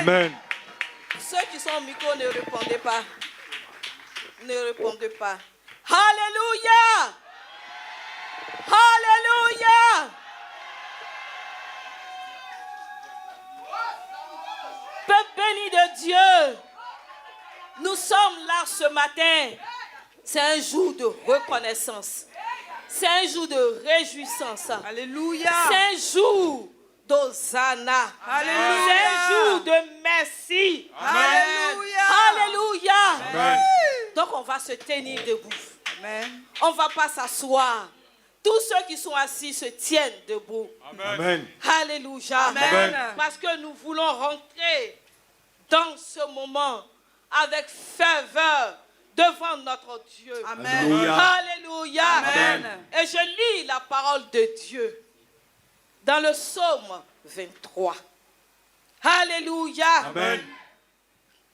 Amen. Ceux qui sont au micro, ne répondez pas. Ne répondez pas. Alléluia! Alléluia! Peuple béni de Dieu, nous sommes là ce matin. C'est un jour de reconnaissance. C'est un jour de réjouissance. Alléluia. C'est un jour d'Hosanna. Alléluia. C'est un jour de merci. Alléluia. Alléluia. Amen. Donc on va se tenir debout. Amen. On ne va pas s'asseoir. Tous ceux qui sont assis se tiennent debout. Amen. Alléluia. Amen. Parce que nous voulons rentrer dans ce moment avec ferveur devant notre Dieu. Amen. Alléluia. Alléluia. Amen. Et je lis la parole de Dieu dans le psaume 23. Alléluia. Amen.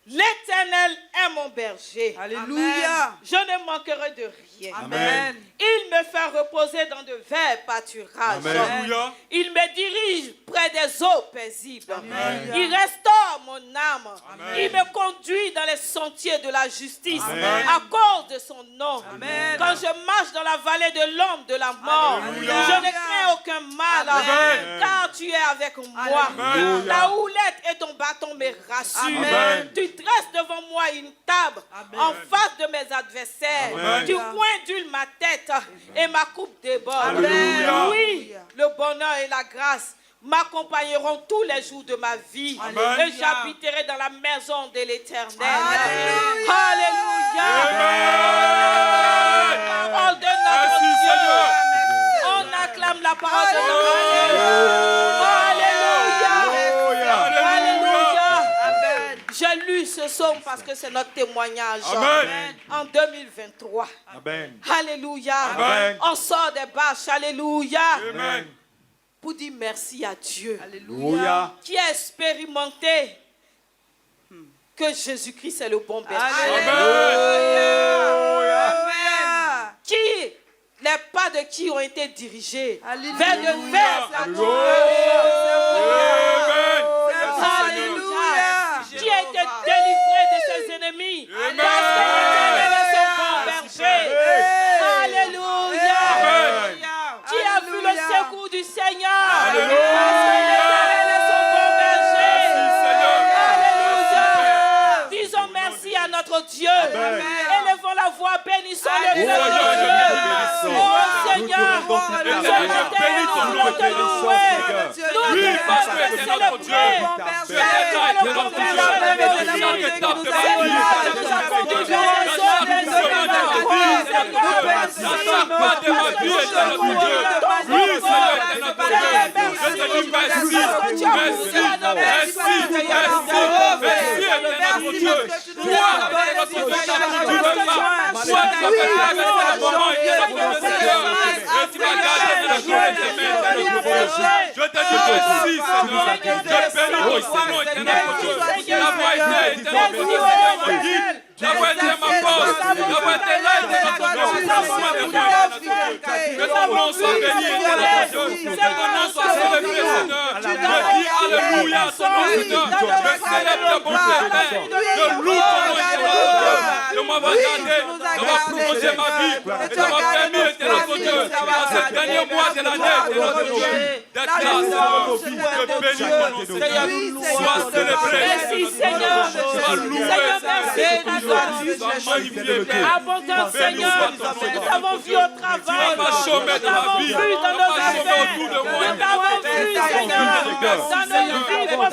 L'Éternel est mon berger. Alléluia. Je ne manquerai de rien. Amen. Il me fait reposer dans de verts pâturages. Amen. Il me dirige près des eaux paisibles. Amen. Il restaure mon âme. Amen. Il me conduit dans les sentiers de la justice Amen. à cause de son nom. Amen. Quand je marche dans la vallée de l'ombre de la mort, Alléluia. je ne crains aucun mal, Amen. car tu es avec moi. Alléluia. La houlette et ton bâton me rassurent. Amen. Tu dresses devant moi une table en face de mes adversaires. Amen. Tu coindules ma tête et ma coupe déborde. Alléluia. Oui, le bonheur et la grâce m'accompagneront tous les jours de ma vie. Amen. Et j'habiterai dans la maison de l'Éternel. Alléluia. Alléluia. La parole de notre Merci, Dieu. Seigneur. On acclame la parole de notre Dieu. Alléluia. Alléluia. Amen. J'ai lu ce psaume parce que c'est notre témoignage. Amen. En 2023. Amen. Alléluia. Amen. On sort des bâches. Alléluia. Amen. Pour dire merci à Dieu Alléluia. qui a expérimenté que Jésus-Christ est le bon berger. Alléluia. Amen. Qui les pas de qui ont été dirigés Alléluia. vers de verts Alléluia. Alléluia. Qui a été délivré de ses ennemis parce que l'Éternel est son bon berger. Alléluia. Amen. Qui a vu le secours du Seigneur Alléluia. parce que l'Éternel est son bon berger. Alléluia. Disons merci à notre Dieu. Amen. Élevons la voix, bénissons le Alléluia. nom de Dieu. Oh Seigneur, Nous te rendons ce matin, bénis ton nous nom, voulons te bénissons, louer. Seigneur. Nous Oui, te parce que voulons c'est notre Dieu. célébrer. Berger. C'est toi le bon berger de nos vies. C'est toi qui nous as conduits vers les eaux des eaux. Seigneur, merci. Pas de ma vie est à notre Dieu. Oui, Seigneur, est à notre Dieu. Je te dis merci. Merci. Merci est à notre Dieu. Toi, est notre Dieu. Tu veux pas. Toi, tu as fait un moment et tu as fait Seigneur. Et tu m'as gardé de la journée de mai. Je te dis merci, Seigneur. Je bénis ton Seigneur et notre Dieu. La voix est éternelle. Seigneur, mon guide. La voix était ma force. La voix était là et de notre Dieu. Prends soin de moi, notre Dieu. Que ton nom soit béni, notre Dieu. Que ton nom soit célébré, Seigneur. Je dis Alléluia, ton nom, Seigneur. Je célèbre ta bonté, Père. Je loue ton nom, Seigneur. De m'avoir gardé, d'avoir prolongé ma vie, et d'avoir permis, notre Dieu, dans ce dernier mois de l'année, notre Dieu, d'être là, Seigneur. Je bénis ton nom, Seigneur. Sois célébré. Merci Seigneur. Sois loué. Seigneur, merci. Sois magnifié, Père. Abondant Seigneur, nous avons vu au travail, Tu n'as pas chômé de nous ma avons vie. vu dans Tu nos n'as pas chômé affaires, autour de moi. nous avons vu Seigneur, dans nos vies Tu as vu tes professionnelles, beautés, tes nous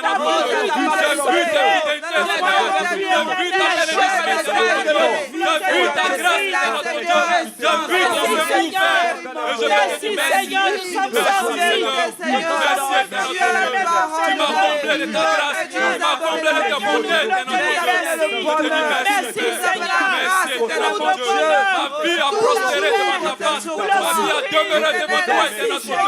avons vu Tu as vu ta fidélité, Seigneur. Tu as vu ta bénédiction, Seigneur. Tu as vu ta grâce, notre Dieu. Tu as vu ton amour, Père. Et je te dis merci Seigneur, nous sommes merci, sortis. Seigneur. Merci, éternel Dieu. Tu m'as comblé de ta grâce. Tu m'as comblé de ta bonté, éternel Dieu. Je te dis merci. Merci Seigneur, Merci, éternel pour mon le Dieu. bonheur. Ma vie a prospéré devant ta face. Ma vie a demeuré devant toi, éternel Dieu, Seigneur.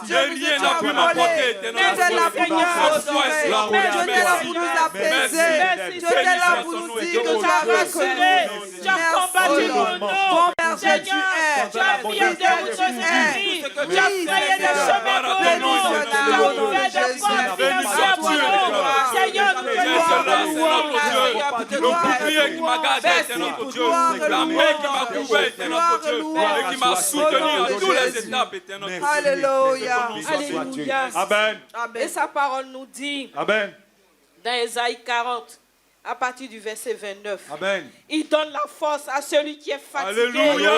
Et rien n'a pu m'apporter, éternel Tu es là Dieu. pour nous Sois sauver. exalté. Tu es là pour nous apaiser. Tu es là pour nous dire que tu as rassuré. Tu as combattu pour nous. Bon berger tu es. Tu as mis en déroute nos esprits. Tu as frayé des chemins pour nous. Tu as ouvert des portes financières pour nous. Seigneur, nous te Le bouclier qui m'a gardé était notre Dieu. La main qui m'a couvert était notre Dieu. Et qui m'a soutenu à toutes les étapes était notre Dieu. Alléluia. Alléluia. Amen. Et sa parole nous dit Amen. dans Ésaïe 40, à partir du verset 29. Amen. Il donne la force à celui qui est fatigué. Alléluia.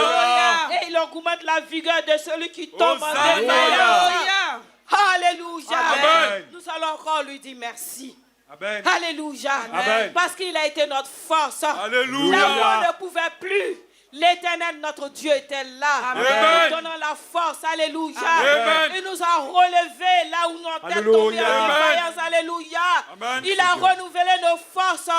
Et il augmente la vigueur de celui qui tombe en Hosanna. défaillance. Alléluia. Amen. Nous allons encore lui dire merci. Amen. Alléluia. Amen. Parce qu'il a été notre force. Alléluia. Là où on ne pouvait plus, l'Éternel, notre Dieu, était là. Amen. Nous donnant la force. Alléluia. Amen. Il nous a relevés là où nos têtes Alléluia. tombaient en défaillance. Alléluia. Amen. Il a renouvelé nos forces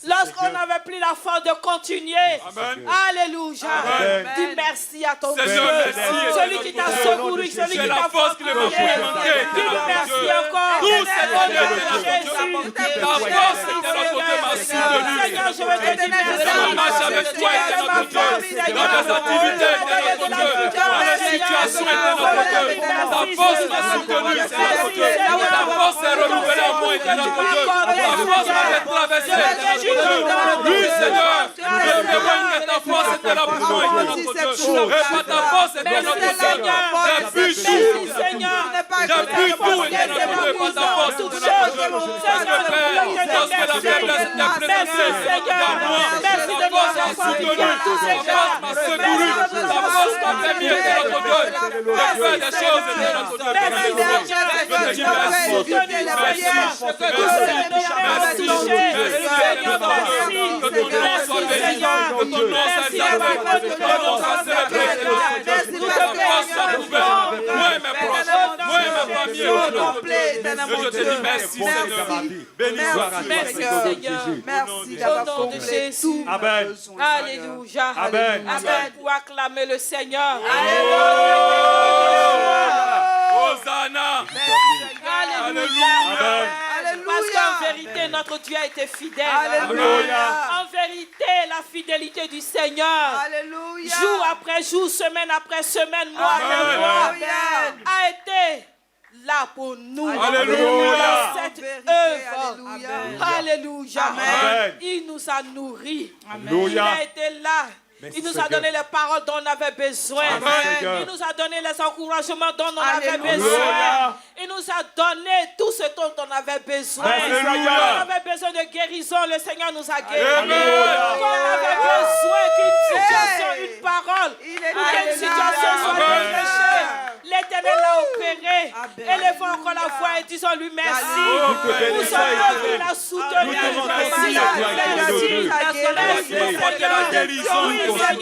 lorsqu'on n'avait plus la force de continuer. Amen. Alléluia. Amen. Dis merci à ton Dieu. Seigneur, merci. Celui qui t'a secouru, celui qui C'est la t'a force qui ne m'a fortifié. pas manqué. Dis merci encore. Tout c'est Au nom donné, de c'est Jésus. Ta force était notre Dieu m'a soutenu. Seigneur, je veux te dire merci. Dans ma marche avec toi était notre Dieu. Dans mes activités était notre Dieu. Dans mes situations était notre Dieu. Ta force m'a soutenu, c'est notre Dieu. Ta force s'est renouvelée en moi était notre Dieu. Ta force m'avait traversé était notre Dieu. Oui, Seigneur, je témoigne que ta force était là pour moi était notre Dieu. Et par ta force était notre Dieu. Depuis tout, depuis tout était notre Dieu. Par ta force était notre Dieu. Parce que Père, lorsque la faiblesse était présentée dans moi, ta force m'a soutenu, ta force m'a secouru, ta force m'a permis était notre Dieu. De faire des choses était notre Dieu. Je te dis merci. Que ton nom soit béni, que ton nom soit exalté, que ton nom soit célébré. Que ta force soit couverte. Moi et mes proches, moi et ma famille. Et je te dis merci, Seigneur. Béni soit Merci, Seigneur. Merci Au d'avoir nom de comblé Jésus. tous nos Amen. besoins. Alléluia. Amen. Amen. Pour acclamer le Seigneur. Hosanna. Alléluia. Amen. Parce qu'en vérité, notre Dieu a été fidèle. Alléluia. En vérité, la fidélité du Seigneur, Alléluia. jour après jour, semaine après semaine, mois après Amen. mois, Amen. a été là pour nous. Alléluia. Dans cette Vérité. œuvre. Alléluia. Alléluia. Amen. Il nous a nourris. Alléluia. Il a été là. Il nous a donné les paroles dont on avait besoin. Amen. Il nous a donné les encouragements dont on avait Alléluia. besoin. Il nous a donné tout ce dont on avait besoin. Alléluia. Quand on avait besoin de guérison, le Seigneur nous a guéris. Amen. Quand on avait besoin qu'une situation, une parole, Il est pour qu'une Alléluia. situation soit Amen. débranchée, l'Éternel l'a opéré. Amen. Élevons encore la voix et disons-lui merci. Alléluia. Pour son œuvre, il a soutenu. Merci. Tu m'as porté la guérison. La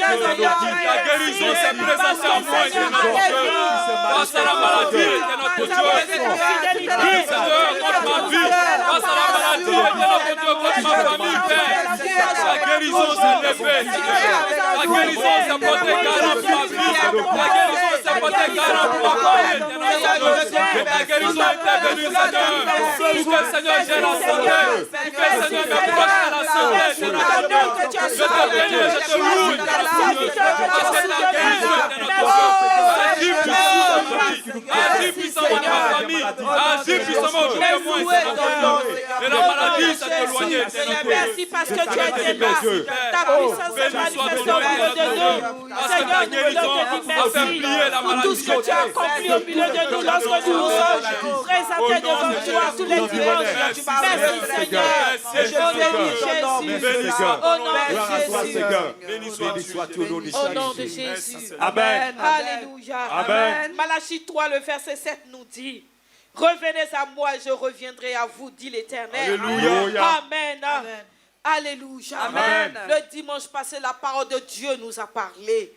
guérison s'est présentée en moi, était notre Dieu. Face à la maladie, était notre Dieu. Oui, Seigneur, contre ma vie. Face à la maladie, était notre Dieu. Contre ma famille, Père. La guérison s'est levée, Seigneur. La guérison s'est portée garant pour ma vie. La guérison s'est portée garant pour ma famille, était notre Dieu. La guérison était venue, Seigneur. Pour que le Seigneur gère la santé. Pour que le Seigneur me proche à la santé, était notre Dieu. Je te bénis, je te loue, était notre Dieu. Parce que ta guérison était notre Dieu. Agis puissamment dans ma famille. Agis puissamment autour de moi, c'est notre Dieu. Et la maladie s'est éloignée, c'est notre Dieu. Merci parce que tu as été là. Ta puissance s'est manifestée au milieu de nous. Seigneur, nous voulons te dire merci pour tout ce que tu as accompli au milieu de nous lorsque nous nous sommes présentés devant toi tous les dimanches. Merci Seigneur. Au nom de Jésus. Au nom de Jésus. Béni sois-tu au nom de Au nom de Jésus. Jésus. Amen. Alléluia. Amen. Malachie 3, le verset 7 nous dit: revenez à moi et je reviendrai à vous, dit l'Éternel. Alléluia. Amen. Alléluia. Amen. Le dimanche passé, la parole de Dieu nous a parlé.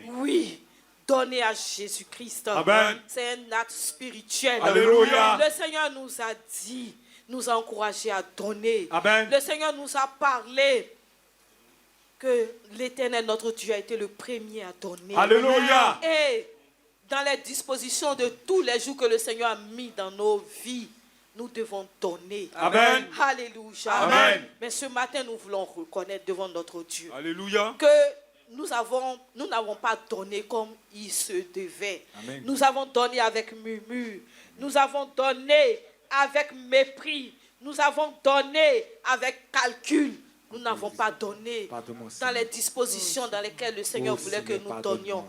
Oui. Donner à Jésus-Christ. Amen. C'est un acte spirituel. Alléluia. Le Seigneur nous a dit, nous a encouragés à donner. Amen. Le Seigneur nous a parlé que l'Éternel, notre Dieu, a été le premier à donner. Alléluia. Et dans les dispositions de tous les jours que le Seigneur a mis dans nos vies, nous devons donner. Amen. Alléluia. Amen. Mais ce matin, nous voulons reconnaître devant notre Dieu Alléluia. que nous n'avons pas donné comme il se devait. Amen. Nous avons donné avec murmure. Nous avons donné avec mépris. Nous avons donné avec calcul. Nous n'avons pas donné dans les dispositions dans lesquelles le Seigneur voulait que nous donnions.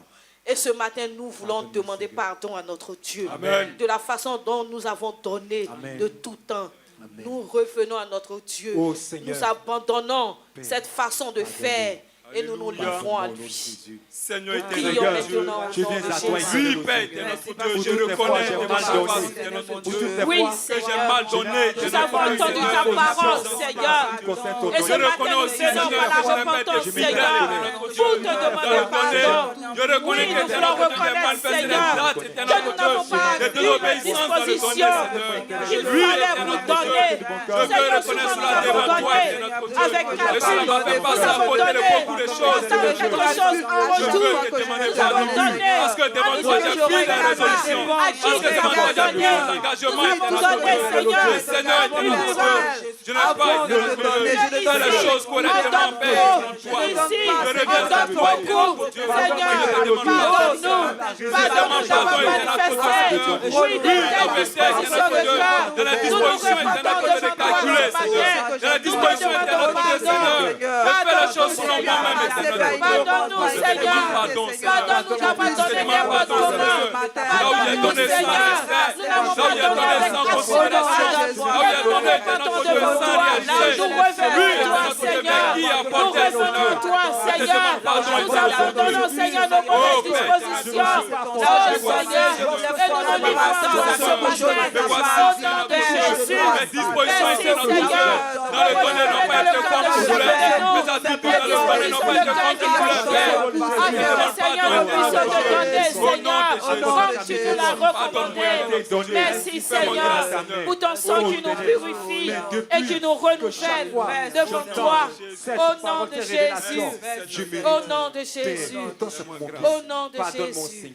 Et ce matin, nous voulons demander pardon à notre Dieu. Amen. De la façon dont nous avons donné de tout temps. Nous revenons à notre Dieu. Nous abandonnons cette façon de faire et nous nous livrons à lui. Seigneur Prions éternel, maintenant au je nom viens de à toi, Jésus. oui, Père, t'es notre Dieu, je reconnais que ma capacité, t'es notre Dieu, Oui, que j'ai Seigneur. mal donné, je Nous n'ai avons pas eu entendu ta parole, Seigneur. Et ce Je matin, reconnais nous aussi, venons Seigneur, par la que je n'ai pas été repentance, fidèle, Seigneur, notre Dieu. pour te demander pardon. Je reconnais Oui, que nous t'es voulons notre Dieu, reconnaître, mal fait des Seigneur, dates, t'es que nous notre n'avons Dieu, pas de eu la l'obéissance dans le disposition. donner, Il Seigneur. Lui fallait est vous notre donner. Dieu. Je veux Seigneur, reconnaître souvent nous cela devant avons toi, donné t'es notre Dieu. avec Et calcul. cela m'a fait Nous passer à avons côté de donné beaucoup de choses, sans quelque Seigneur. chose en Je veux retour. te demander Nous avons pardon, donné parce que devant à toi, j'ai Dieu pris des résolutions, à qui parce que nous devant toi, avons j'ai pris donné. des engagements, Nous avons donné, Seigneur. Seigneur. Seigneur, t'es notre Dieu. Je n'ai pas été notre Dieu. Fais les choses correctement, Père. Ici, Je reviens on à donne toi, beaucoup. Dieu. Seigneur, Je te demande pardonne-nous. Pardonne-nous d'avoir manifesté. Oui, de telles dispositions de cœur. de la Nous nous disposition repentons éternelle devant de toi calculer, ce Seigneur. matin. De la disposition Nous éternelle demandons de Seigneur. pardon. De faire les choses selon moi-même, éternel. Pardonne-nous, Seigneur. Pardon, Pardonne-nous d'avoir donné n'importe comment. Pardonne-nous, Seigneur. Nous n'avons pas donné avec assurance. Et nous nous repentons devant toi. Nous revenons à toi, Seigneur. Nous revenons à toi, Seigneur. Nous abandonnons, Seigneur, nos mauvaises dispositions. Oh, Seigneur. Et nous nous livrons à toi ce matin. Au nom de Jésus. Mes dispositions Merci, étaient notre Seigneur. Dieu. Dans le donner n'ont pas été comme tu voulais. Mes attributs dans le donner n'ont pas été comme tu voulais faire. Afin que, Seigneur, on puisse te donner, Seigneur, comme tu nous l'as recommandé. Merci, Seigneur, pour ton sang qui nous purifie et qui nous renouvelle devant toi. Au nom de Jésus. Au nom de Jésus. Au nom de Jésus.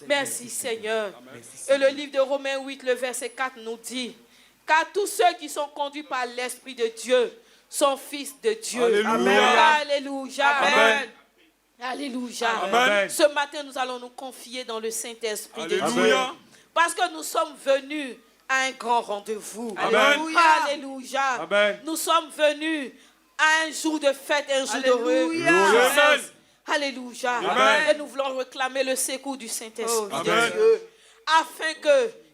Merci, Seigneur. Et le livre de Romains 8, le verset 4 nous dit: car tous ceux qui sont conduits par l'Esprit de Dieu sont fils de Dieu. Alléluia. Alléluia. Amen. Alléluia. Amen. Ce matin, nous allons nous confier dans le Saint-Esprit de Dieu. Alléluia. Parce que nous sommes venus à un grand rendez-vous. Amen. Alléluia. Amen. Nous sommes venus à un jour de fête, un jour de Amen. retraite. Alléluia. Amen. Et nous voulons réclamer le secours du Saint-Esprit de Amen. Dieu. Afin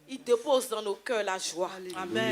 qu'il dépose dans nos cœurs la joie.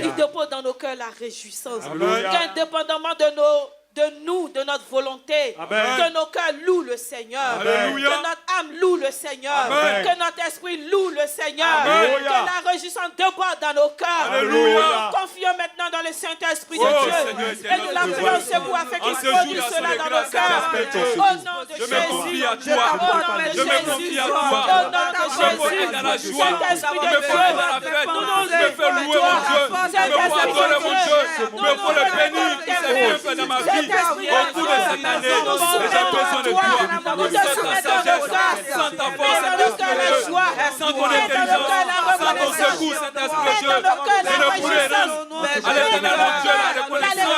Il dépose dans nos cœurs la réjouissance. Amen. Qu'indépendamment de notre volonté, Amen. que nos cœurs louent le Seigneur, Alléluia. que notre âme loue le Seigneur, Amen. que notre esprit loue le Seigneur, Amen. que la réjouissance déborde dans nos cœurs. Alléluia. Nous nous confions maintenant dans le Saint-Esprit de Oh, Dieu Seigneur, et nous l'appelons secours afin En qu'il ce produise jour-là, cela sur les dans nos grâces cœurs. et Au nom de Je me confie Jésus. à toi. Au nom de Je me Jésus. confie à Au toi. nom de Je me confie Jésus. dans la joie. Saint-Esprit Je de me confie dans la Dieu. fête. Nous Je me fais louer mon Dieu. Je me fais adorer mon Dieu. Je me fais le bénir. Il s'est bien fait dans ma vie. Au cours de cette année, j'ai besoin de toi. Nous te Sans ta soumettons sagesse, nos sans ta cœurs. force, Mets dans nos cœurs la joie. sans ton Mets dans nos cœurs la intelligence, sans ton reconnaissance. secours, Saint-Esprit Mets Dieu. dans nos cœurs Je la le pourrai réjouissance. à l'éternel mon Dieu, la reconnaissance.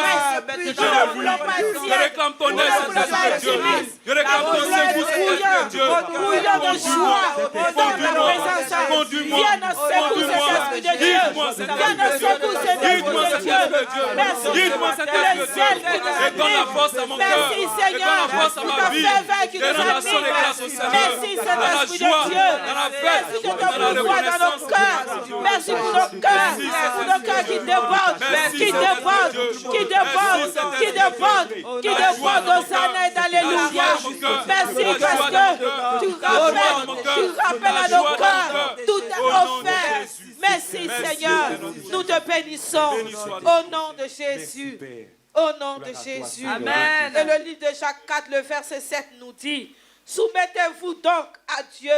Nous ne voulons pas Je dire. réclame ton aide, Saint-Esprit Dieu. Je réclame ton secours, Saint-Esprit Dieu. Bouillon de joie. Conduis-moi. Viens notre secours, Saint-Esprit de Dieu. Guide-moi, Viens notre secours, Guide-moi, Saint-Esprit de Dieu. Saint-Esprit de Dieu. Merci Guide-moi, pour Saint-Esprit le de zèle Dieu. qui nous Et donne la anime. force à mon cœur. Merci, Et Seigneur, donne la force à pour ma ta vie. ferveur qui Et nous donne l'action de grâce au anime. Seigneur. Merci, Dans la Saint-Esprit joie, de Dieu. dans la fête, Merci que dans ton la pouvoir dans nos reconnaissance. cœurs. Merci pour nos cœurs. Pour nos cœurs qui débordent. Merci, Qui débordent. Qui débordent. Qui débordent. Qui débordent aux années d'Alléluia. Merci parce que tu rappelles à nos cœurs tout offert. Merci, Seigneur. Nous te bénissons. Au nom de Jésus. Au nom de Jésus. Amen. Et le livre de Jacques 4, le verset 7 nous dit: soumettez-vous donc à Dieu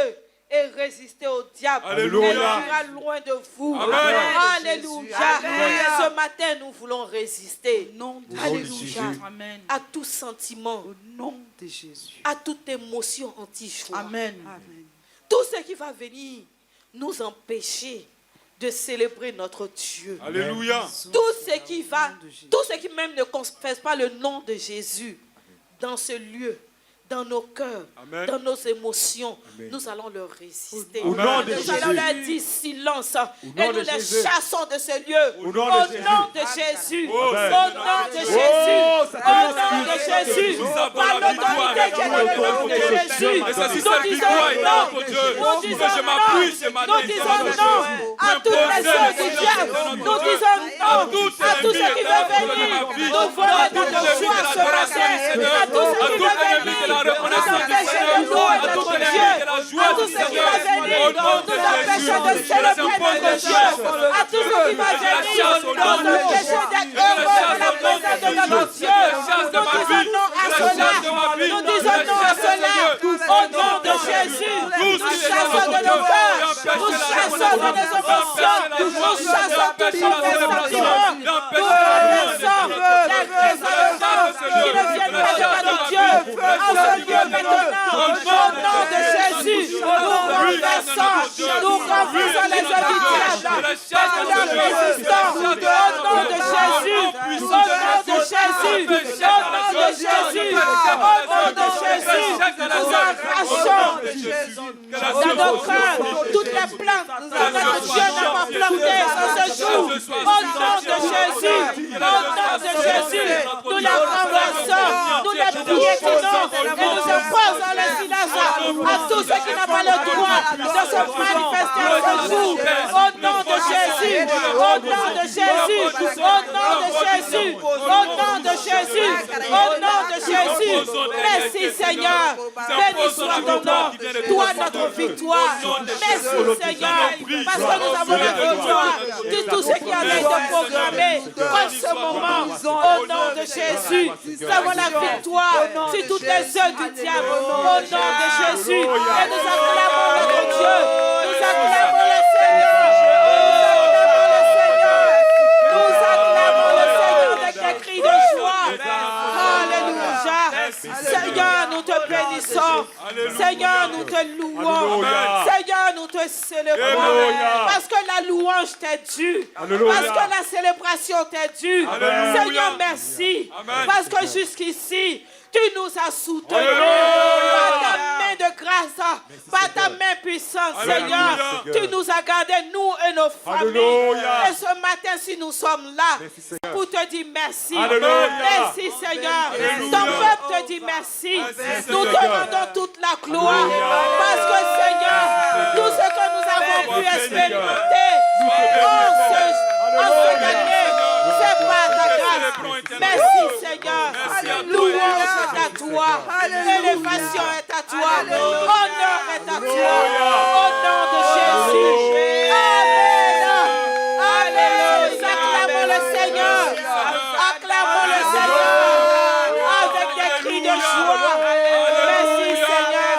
et résistez au diable. Alléluia. Et il ira loin de vous. Amen. Alléluia. Amen. Et ce matin, nous voulons résister. Nom de Alléluia. Amen. À tout sentiment, Au nom de Jésus. à toute émotion anti-joie. Amen. Tout ce qui va venir nous empêcher de célébrer notre Dieu. Alléluia. Tout ce qui même ne confesse pas le nom de Jésus dans ce lieu, dans nos cœurs, Amen. dans nos émotions, Amen. nous allons leur résister. Au nom de Nous allons Jésus. leur dire silence et nom nous de les Jésus. chassons de ce lieu. Au Au nom nom de Jésus. de Jésus. Oh, Au Amen. nom de Jésus. Oh, ça Au commence nom de Jésus. Nous avons Par la victoire l'autorité qui est dans le nom de Jésus. Et c'est si Nous cette disons victoire est dans non. notre Dieu. Nous disons Que je m'appuie ce non. matin. Nous disons non à toutes les œuvres du diable. Nous disons non à tout ce qui veut venir nous voler notre joie ce matin. À tout ce qui veut venir nous empêcher de louer notre Dieu. À tout ce qui va venir nous empêcher de célébrer notre Dieu. À tout ce qui va venir nous empêcher d'être heureux dans la présence de notre Dieu. Nous disons non à cela. Nous disons non à cela. Au nom de Jésus, nous chassons de nos cœurs. Nous chassons de nos émotions. Nous chassons tout mauvais sentiment. Nous renversons les raisonnements qui ne viennent pas de notre Dieu. En ce lieu maintenant, au nom de Jésus, nous renversons les œuvres du diable. Parce que leur résistance, au nom de Jésus, au nom de Jésus, au nom de Jésus, au nom de Jésus, nous arrachons dans nos cœurs toutes les plantes que notre Dieu n'a pas plantées en ce jour. Au nom de Jésus, au nom de Jésus, nous les renversons, nous les piétinons et nous imposons le silence à tous ceux qui n'ont pas le droit de se manifester en ce jour. Au nom de Jésus, au nom de Jésus, au nom de Jésus, au nom de Jésus, au nom de Jésus. Merci Seigneur, béni soit ton nom, toi notre victoire. Merci Seigneur, parce que nous avons la victoire de tout ce qui avait été programmé en ce moment. Au nom de Jésus, nous avons la victoire sur toutes les œuvres du diable. Au nom de Jésus, et nous acclamons notre Dieu, nous acclamons le Seigneur, nous acclamons le Seigneur avec des cris de joie. Alléluia. Seigneur, nous te bénissons. Seigneur, nous te louons. Seigneur, nous te célébrons. Parce que la louange t'est due. Parce que la célébration t'est due. Seigneur, merci. Parce que jusqu'ici, tu nous as soutenus par ta main de grâce, par ta main puissante, Seigneur. Tu nous as gardés, nous et nos familles. Et ce matin, si nous sommes là, pour te dire merci. Merci, Seigneur. Ton peuple te dit merci. Nous te rendons toute la gloire. Parce que, Seigneur, tout ce que nous avons pu expérimenter en cette année, c'est par ta grâce. Merci, Seigneur. Louange est à toi. Élévation est à toi. Honneur est à toi. Au nom de Jésus. Amen. Alléluia. Acclamons le Seigneur. Acclamons le Seigneur. Avec des cris de joie. Merci, Seigneur.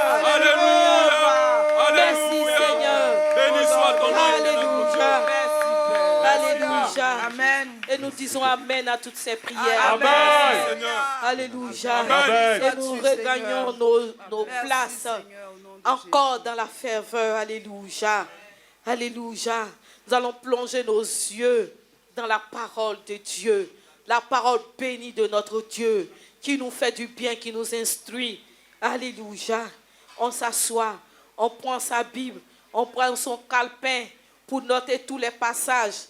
Merci, Seigneur. Béni soit ton nom. Alléluia. Alléluia. Amen. Et nous disons Amen à toutes ces prières. Amen. Alléluia. Amen. Et nous regagnons nos places encore dans la ferveur. Alléluia. Alléluia. Nous allons plonger nos yeux dans la parole de Dieu. La parole bénie de notre Dieu qui nous fait du bien, qui nous instruit. Alléluia. On s'assoit, on prend sa Bible, on prend son calepin pour noter tous les passages.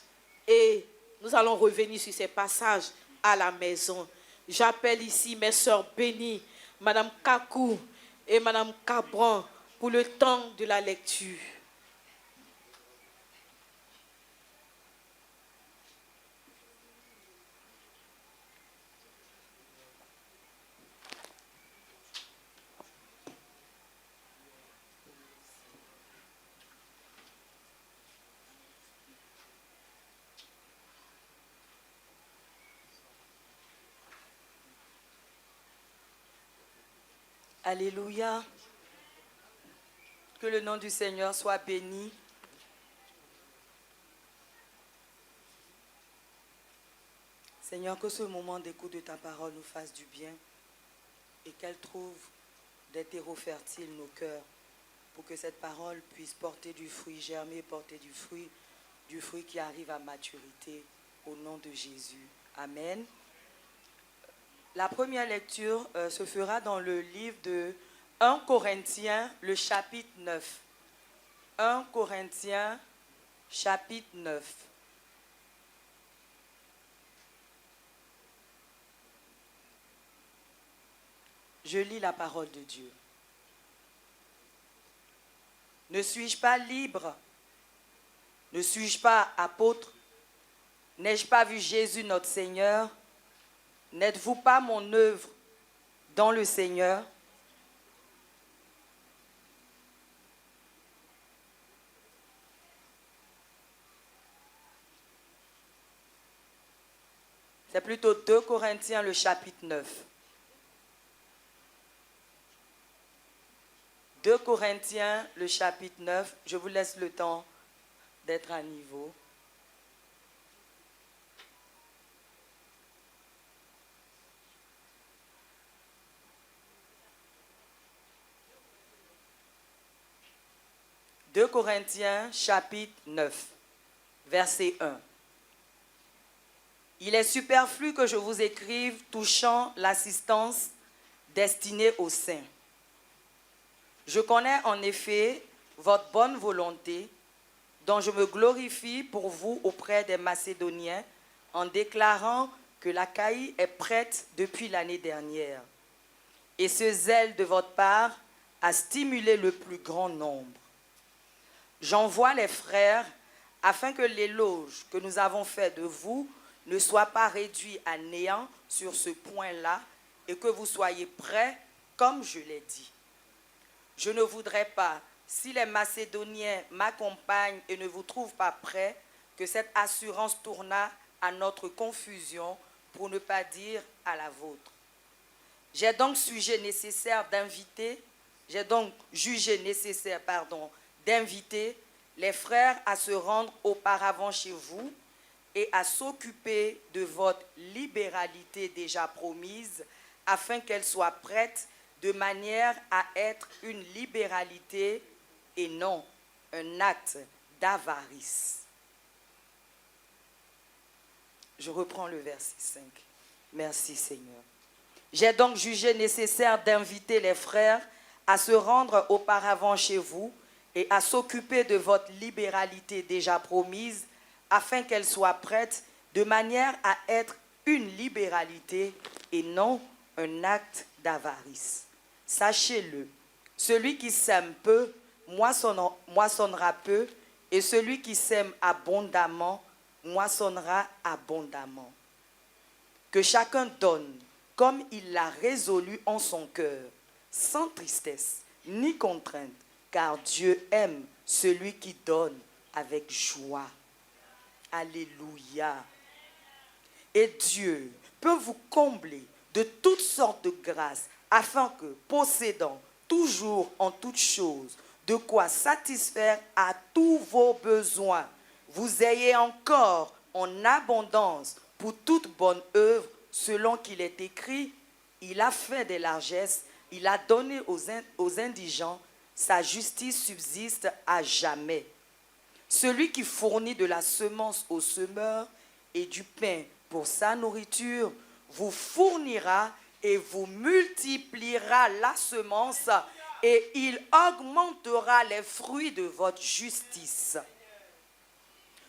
Et nous allons revenir sur ces passages à la maison. J'appelle ici mes sœurs bénies, Madame Kakou et Madame Cabran, pour le temps de la lecture. Alléluia. Que le nom du Seigneur soit béni. Seigneur, que ce moment d'écoute de ta parole nous fasse du bien et qu'elle trouve des terreaux fertiles nos cœurs pour que cette parole puisse porter du fruit, germer, porter du fruit qui arrive à maturité au nom de Jésus. Amen. La première lecture se fera dans le livre de 1 Corinthiens, le chapitre 9. 1 Corinthiens, chapitre 9. Je lis la parole de Dieu. Ne suis-je pas libre? Ne suis-je pas apôtre? N'ai-je pas vu Jésus notre Seigneur? N'êtes-vous pas mon œuvre dans le Seigneur? C'est plutôt 2 Corinthiens, le chapitre 9. 2 Corinthiens, le chapitre 9. Je vous laisse le temps d'être à niveau. « 2 Corinthiens, chapitre 9, verset 1. Il est superflu que je vous écrive touchant l'assistance destinée aux saints. Je connais en effet votre bonne volonté, dont je me glorifie pour vous auprès des Macédoniens, en déclarant que l'Achaïe est prête depuis l'année dernière. Et ce zèle de votre part a stimulé le plus grand nombre. J'envoie les frères afin que l'éloge que nous avons fait de vous ne soit pas réduit à néant sur ce point-là et que vous soyez prêts comme je l'ai dit. Je ne voudrais pas, si les Macédoniens m'accompagnent et ne vous trouvent pas prêts, que cette assurance tournât à notre confusion, pour ne pas dire à la vôtre. J'ai donc jugé nécessaire d'inviter les frères à se rendre auparavant chez vous et à s'occuper de votre libéralité déjà promise, afin qu'elle soit prête de manière à être une libéralité et non un acte d'avarice. Je reprends le verset 5. Merci Seigneur. J'ai donc jugé nécessaire d'inviter les frères à se rendre auparavant chez vous et à s'occuper de votre libéralité déjà promise, afin qu'elle soit prête de manière à être une libéralité et non un acte d'avarice. Sachez-le, celui qui sème peu moissonnera peu, et celui qui sème abondamment moissonnera abondamment. Que chacun donne comme il l'a résolu en son cœur, sans tristesse ni contrainte, car Dieu aime celui qui donne avec joie. Alléluia. Et Dieu peut vous combler de toutes sortes de grâces, afin que, possédant toujours en toutes choses de quoi satisfaire à tous vos besoins, vous ayez encore en abondance pour toute bonne œuvre, selon qu'il est écrit, il a fait des largesses, il a donné aux indigents, sa justice subsiste à jamais. Celui qui fournit de la semence au semeur et du pain pour sa nourriture, vous fournira et vous multipliera la semence et il augmentera les fruits de votre justice.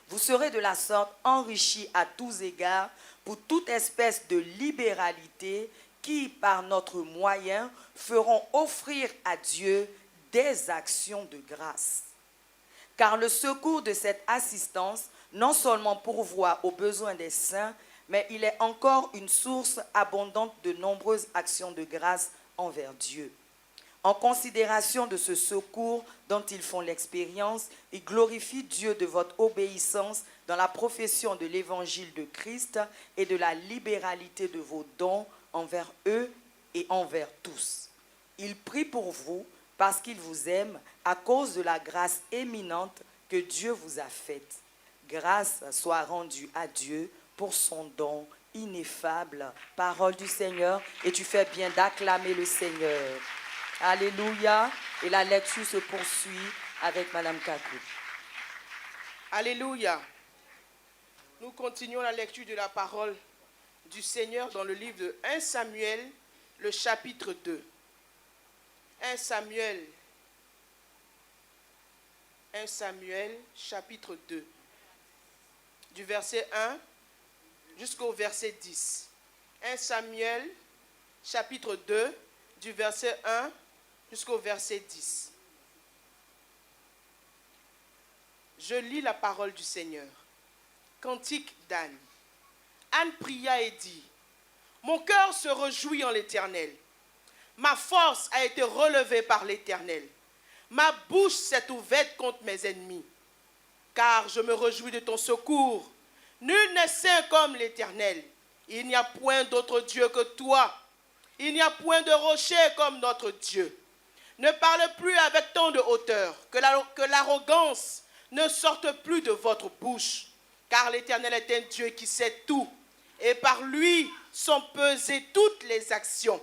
Vous serez de la sorte enrichis à tous égards pour toute espèce de libéralité qui, par notre moyen, feront offrir à Dieu des actions de grâce. Car le secours de cette assistance non seulement pourvoit aux besoins des saints, mais il est encore une source abondante de nombreuses actions de grâce envers Dieu. En considération de ce secours dont ils font l'expérience, ils glorifient Dieu de votre obéissance dans la profession de l'évangile de Christ et de la libéralité de vos dons envers eux et envers tous. Ils prient pour vous parce qu'ils vous aiment à cause de la grâce éminente que Dieu vous a faite. Grâce soit rendue à Dieu pour son don ineffable. Parole du Seigneur, et tu fais bien d'acclamer le Seigneur. Alléluia. Et la lecture se poursuit avec Madame Kakou. Alléluia. Nous continuons la lecture de la parole du Seigneur dans le livre de 1 Samuel, le chapitre 2. 1 Samuel, chapitre 2, du verset 1 jusqu'au verset 10. 1 Samuel, chapitre 2, du verset 1 jusqu'au verset 10. Je lis la parole du Seigneur. Cantique d'Anne. Anne pria et dit, « Mon cœur se réjouit en l'Éternel. Ma force a été relevée par l'Éternel. Ma bouche s'est ouverte contre mes ennemis. Car je me réjouis de ton secours. Nul n'est saint comme l'Éternel. Il n'y a point d'autre Dieu que toi. Il n'y a point de rocher comme notre Dieu. Ne parlez plus avec tant de hauteur, que l'arrogance ne sorte plus de votre bouche. Car l'Éternel est un Dieu qui sait tout. Et par lui sont pesées toutes les actions.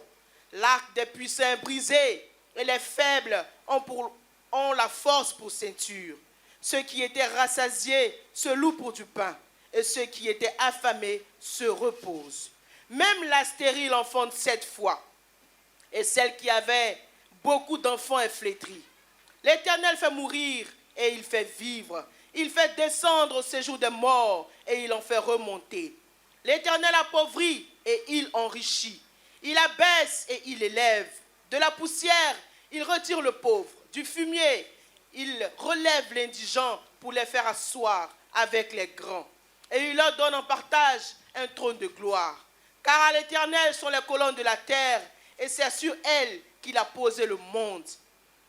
L'arc des puissants est brisé, et les faibles ont la force pour ceinture. Ceux qui étaient rassasiés se louent pour du pain, et ceux qui étaient affamés se reposent. Même la stérile enfante 7 fois, et celle qui avait beaucoup d'enfants est flétrie. L'Éternel fait mourir, et il fait vivre. Il fait descendre au séjour des morts, et il en fait remonter. L'Éternel appauvrit, et il enrichit. Il abaisse, et il élève. De la poussière, il retire le pauvre. Du fumier, il relève l'indigent pour les faire asseoir avec les grands. Et il leur donne en partage un trône de gloire. Car à l'Éternel sont les colonnes de la terre, et c'est sur elles qu'il a posé le monde.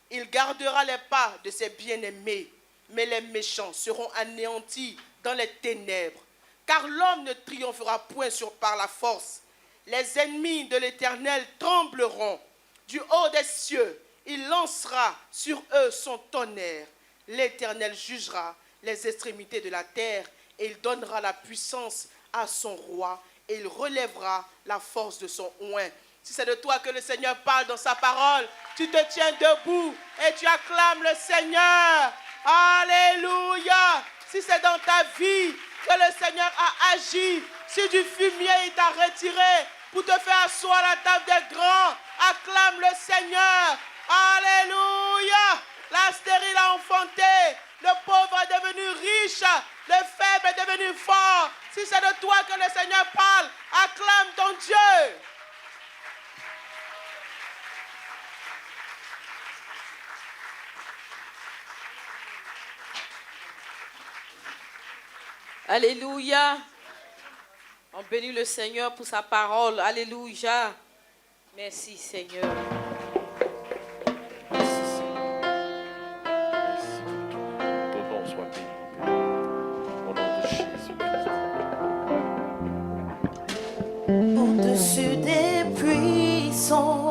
Il gardera les pas de ses bien-aimés, mais les méchants seront anéantis dans les ténèbres. Car l'homme ne triomphera point par la force. Les ennemis de l'Éternel trembleront. Du haut des cieux, il lancera sur eux son tonnerre. L'Éternel jugera les extrémités de la terre, et il donnera la puissance à son roi, et il relèvera la force de son oint. Si c'est de toi que le Seigneur parle dans sa parole, tu te tiens debout et tu acclames le Seigneur. Alléluia. Si c'est dans ta vie que le Seigneur a agi, si du fumier il t'a retiré pour te faire asseoir à la table des grands, acclame le Seigneur. Alléluia. La stérile a enfanté, le pauvre est devenu riche, le faible est devenu fort. Si c'est de toi que le Seigneur parle, acclame ton Dieu. Alléluia. On bénit le Seigneur pour sa parole. Alléluia. Merci Seigneur. Merci Seigneur. Merci pour tout. Ton nom soit béni. Au nom de Jésus-Christ. Au-dessus des puissants.